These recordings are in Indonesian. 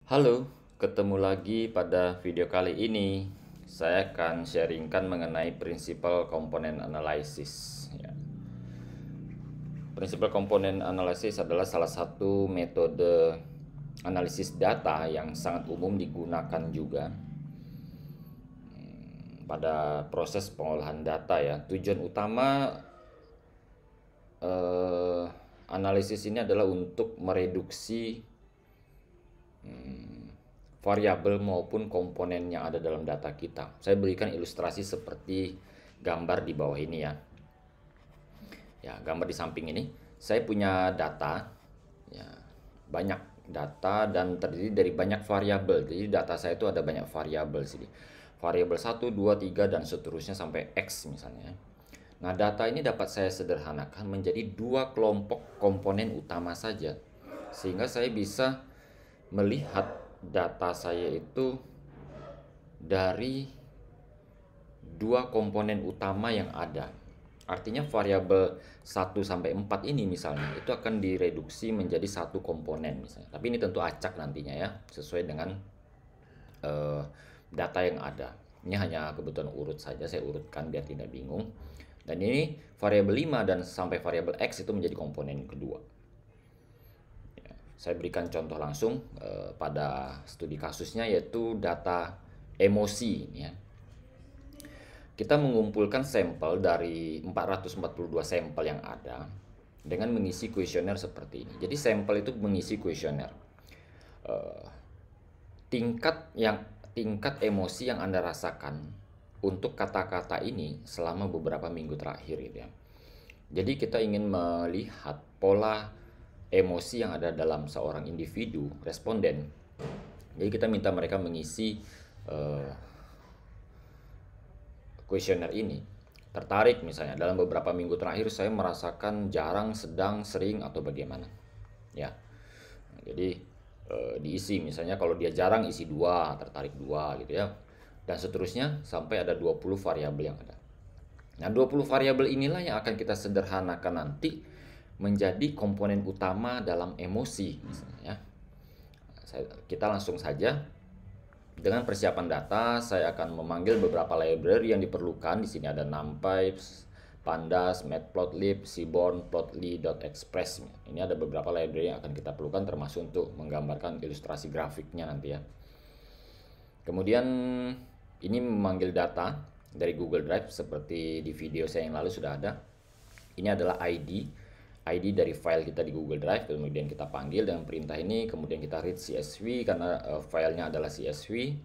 Halo, ketemu lagi pada video kali ini. Saya akan sharingkan mengenai prinsipal komponen analisis. Ya. Prinsipal komponen analisis adalah salah satu metode analisis data yang sangat umum digunakan juga pada proses pengolahan data ya. Tujuan utama eh, analisis ini adalah untuk mereduksi variabel maupun komponen yang ada dalam data kita. Saya berikan ilustrasi seperti gambar di bawah ini ya. Ya, gambar di samping ini, saya punya data, ya, banyak data dan terdiri dari banyak variabel. Jadi data saya itu ada banyak variabel sini. Variabel 1, 2, 3 dan seterusnya sampai X misalnya. Nah, data ini dapat saya sederhanakan menjadi dua kelompok komponen utama saja. Sehingga saya bisa melihat data saya itu dari dua komponen utama yang ada. Artinya variabel 1 sampai 4 ini misalnya itu akan direduksi menjadi satu komponen misalnya. Tapi ini tentu acak nantinya ya, sesuai dengan eh, data yang ada. Ini hanya kebetulan urut saja, saya urutkan biar tidak bingung. Dan ini variabel 5 dan sampai variabel X itu menjadi komponen kedua. Saya berikan contoh langsung pada studi kasusnya yaitu data emosi ya. Kita mengumpulkan sampel dari 442 sampel yang ada dengan mengisi kuesioner seperti ini. Jadi sampel itu mengisi kuesioner. Eh, tingkat emosi yang Anda rasakan untuk kata-kata ini selama beberapa minggu terakhir gitu ya. Jadi kita ingin melihat pola emosi yang ada dalam seorang individu responden. Jadi kita minta mereka mengisi kuesioner ini. Tertarik misalnya dalam beberapa minggu terakhir saya merasakan jarang, sedang, sering atau bagaimana. Ya. Jadi diisi misalnya kalau dia jarang isi 2, tertarik 2 gitu ya. Dan seterusnya sampai ada 20 variabel yang ada. Nah, 20 variabel inilah yang akan kita sederhanakan nanti menjadi komponen utama dalam emosi misalnya ya. Kita langsung saja dengan persiapan data, saya akan memanggil beberapa library yang diperlukan. Di sini ada NumPy, Pandas, Matplotlib, Seaborn, Plotly.express. Ini ada beberapa library yang akan kita perlukan termasuk untuk menggambarkan ilustrasi grafiknya nanti ya. Kemudian ini memanggil data dari Google Drive seperti di video saya yang lalu sudah ada. Ini adalah ID dari file kita di Google Drive, kemudian kita panggil dengan perintah ini, kemudian kita read CSV karena filenya adalah CSV.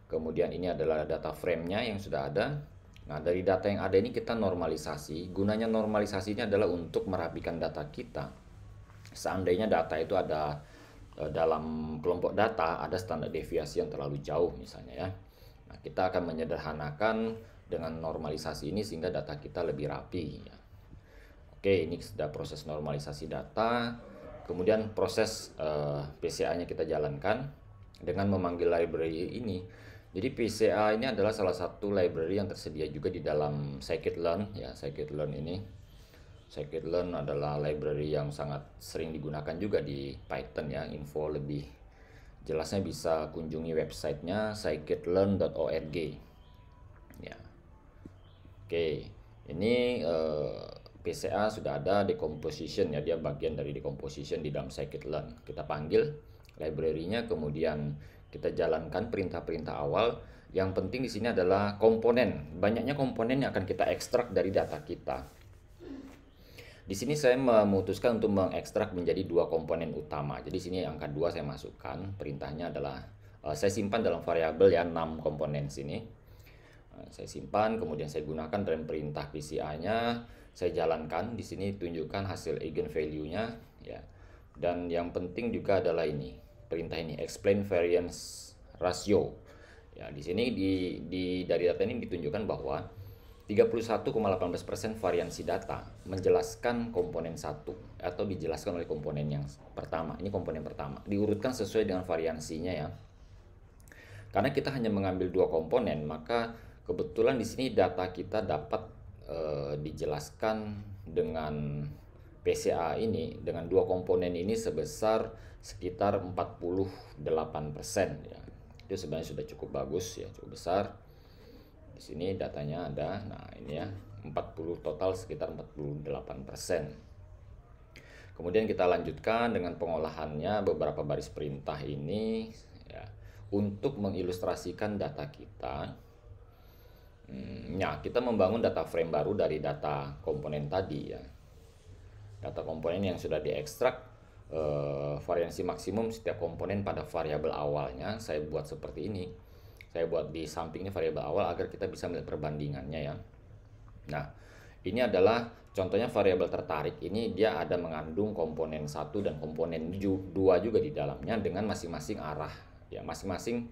Kemudian ini adalah data frame-nya yang sudah ada. Nah, dari data yang ada ini kita normalisasi. Gunanya normalisasi ini adalah untuk merapikan data kita. Seandainya data itu ada dalam kelompok data ada standar deviasi yang terlalu jauh misalnya ya. Nah, kita akan menyederhanakan dengan normalisasi ini sehingga data kita lebih rapi ya. Oke, ini sudah proses normalisasi data. Kemudian proses PCA-nya kita jalankan dengan memanggil library ini. Jadi PCA ini adalah salah satu library yang tersedia juga di dalam scikit-learn ya. Scikit-learn ini, scikit-learn adalah library yang sangat sering digunakan juga di Python ya. Info lebih jelasnya bisa kunjungi websitenya scikit-learn.org ya. Oke, ini PCA sudah ada decomposition ya, dia bagian dari decomposition di dalam scikit-learn. Kita panggil library-nya, kemudian kita jalankan perintah-perintah awal. Yang penting di sini adalah komponen. Banyaknya komponen yang akan kita ekstrak dari data kita. Di sini saya memutuskan untuk mengekstrak menjadi dua komponen utama. Jadi sini angka 2 saya masukkan. Perintahnya adalah saya simpan dalam variabel ya 6 komponen sini. Saya simpan, kemudian saya gunakan dalam perintah PCA-nya. Saya jalankan di sini, tunjukkan hasil eigenvalue-nya ya. Dan yang penting juga adalah ini, perintah ini explain variance ratio. Ya, di sini dari data ini ditunjukkan bahwa 31,18% variansi data menjelaskan komponen 1 atau dijelaskan oleh komponen yang pertama. Ini komponen pertama. Diurutkan sesuai dengan variansinya ya. Karena kita hanya mengambil dua komponen, maka kebetulan di sini data kita dapat dijelaskan dengan PCA ini dengan dua komponen ini sebesar sekitar 48% ya. Itu sebenarnya sudah cukup bagus ya, cukup besar. Di sini datanya ada. Nah, ini ya, 40 total sekitar 48%. Kemudian kita lanjutkan dengan pengolahannya beberapa baris perintah ini ya, untuk mengilustrasikan data kita. Ya, kita membangun data frame baru dari data komponen tadi ya. Data komponen yang sudah diekstrak, variansi maksimum setiap komponen pada variabel awalnya saya buat seperti ini. Saya buat di sampingnya variabel awal agar kita bisa melihat perbandingannya ya. Nah, ini adalah contohnya variabel tertarik. Ini dia ada mengandung komponen 1 dan komponen 2 juga di dalamnya dengan masing-masing arah ya, masing-masing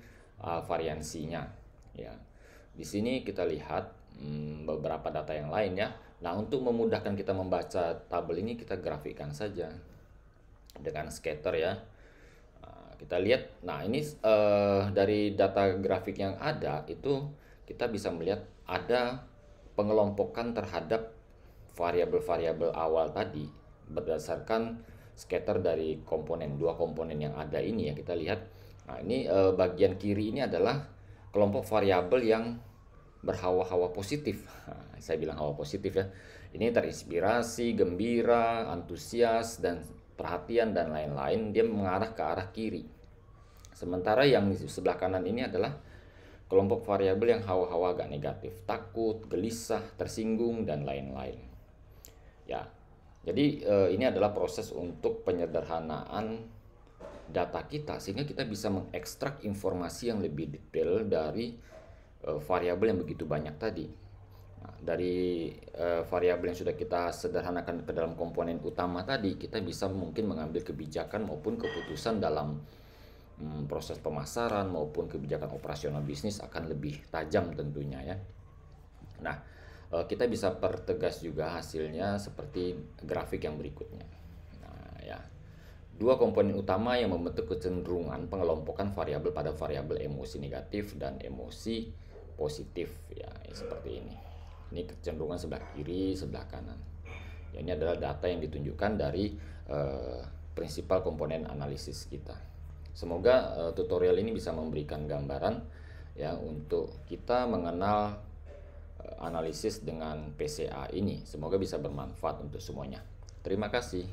variansinya ya. Di sini kita lihat beberapa data yang lain ya. Nah, untuk memudahkan kita membaca tabel ini, kita grafikkan saja dengan scatter ya. Kita lihat, nah ini dari data grafik yang ada itu kita bisa melihat ada pengelompokan terhadap variabel-variabel awal tadi berdasarkan scatter dari dua komponen yang ada ini ya. Kita lihat, nah ini bagian kiri ini adalah kelompok variabel yang berhawa-hawa positif. Nah, saya bilang hawa positif ya. Ini terinspirasi, gembira, antusias, dan perhatian dan lain-lain. Dia mengarah ke arah kiri. Sementara yang di sebelah kanan ini adalah kelompok variabel yang hawa-hawa agak negatif, takut, gelisah, tersinggung, dan lain-lain. Ya, jadi ini adalah proses untuk penyederhanaan data kita sehingga kita bisa mengekstrak informasi yang lebih detail dari variabel yang begitu banyak tadi. Nah, dari variabel yang sudah kita sederhanakan ke dalam komponen utama tadi, kita bisa mungkin mengambil kebijakan maupun keputusan dalam proses pemasaran maupun kebijakan operasional bisnis akan lebih tajam tentunya ya. Nah, kita bisa pertegas juga hasilnya seperti grafik yang berikutnya. Nah, ya. Dua komponen utama yang membentuk kecenderungan pengelompokan variabel pada variabel emosi negatif dan emosi positif ya, seperti ini. Ini kecenderungan sebelah kiri, sebelah kanan. Ya, ini adalah data yang ditunjukkan dari prinsipal komponen analisis kita. Semoga tutorial ini bisa memberikan gambaran ya untuk kita mengenal analisis dengan PCA ini. Semoga bisa bermanfaat untuk semuanya. Terima kasih.